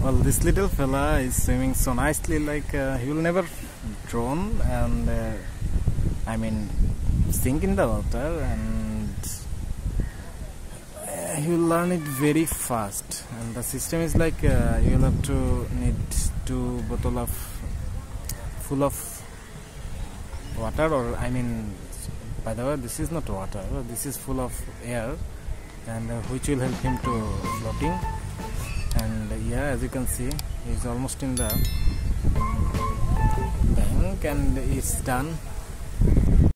Well, this little fella is swimming so nicely, like he will never drown and I mean sink in the water, and he will learn it very fast. And the system is like you will have to need 2 bottles full of water, or I mean, by the way, this is not water, this is full of air, and which will help him to floating. And yeah, as you can see, he's almost in the bank and it's done.